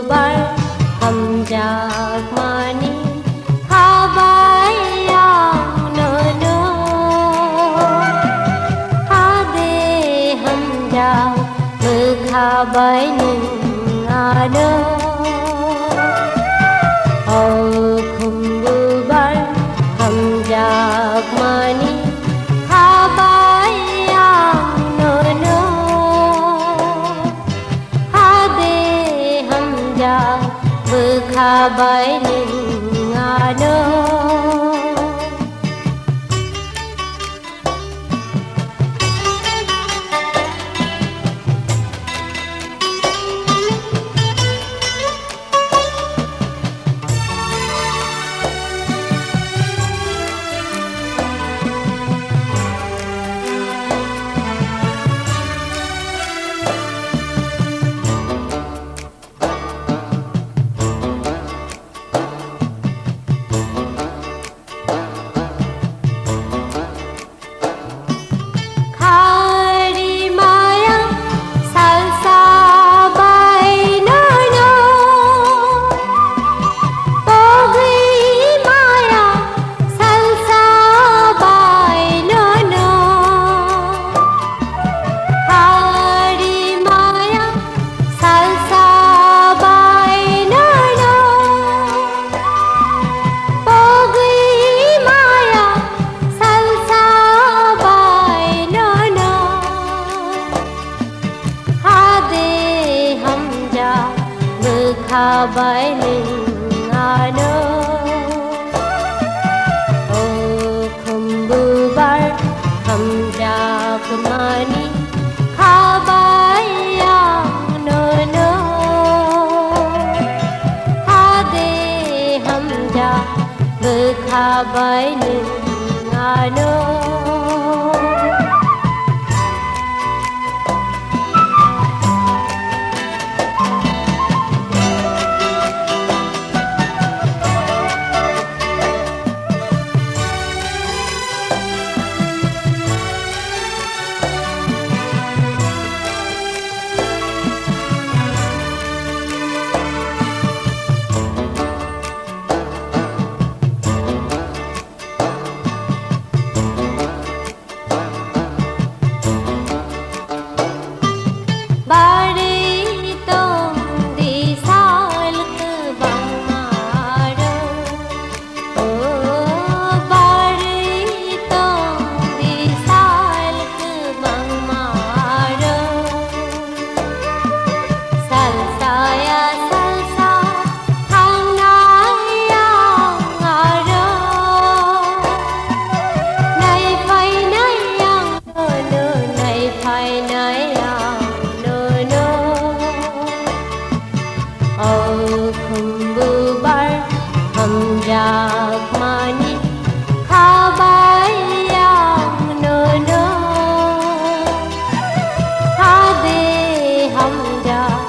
bubar hamjak mani habayang nono hade hamjak mekhabay ning ano oh kumbubar hamjak mani habayang nono hade hamjak mekhabay ning ano khabay ning ano oh kumbubar hamjak mani khabayang nono hade hamjak mekhabay ning ano oh kumbubar hamjak mani khabayang nono hade hamjak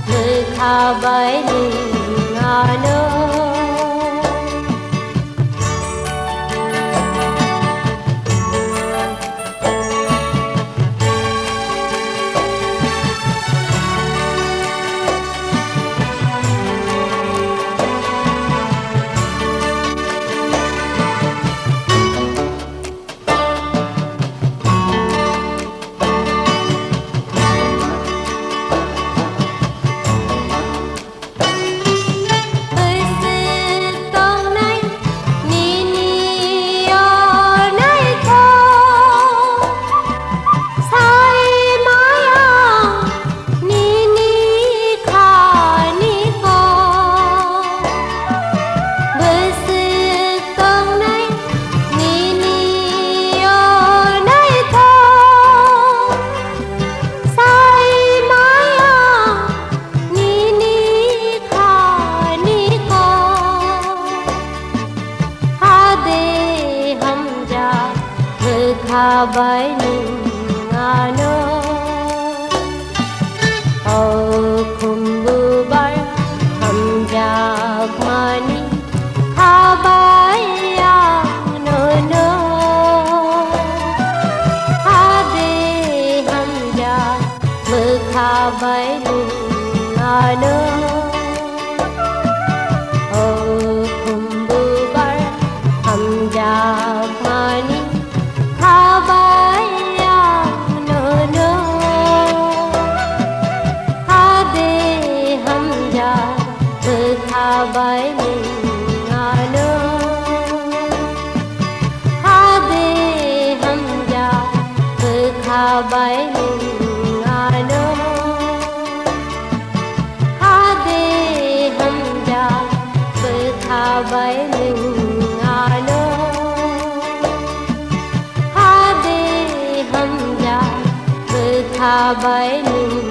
mekhabay ning ano khabay ning ano oh kumbubar hamjak mani khabayang nono hade hamjak mekhabay ning ano thabai ning ano hade hamja thabai ning ano hade hamja thabai ning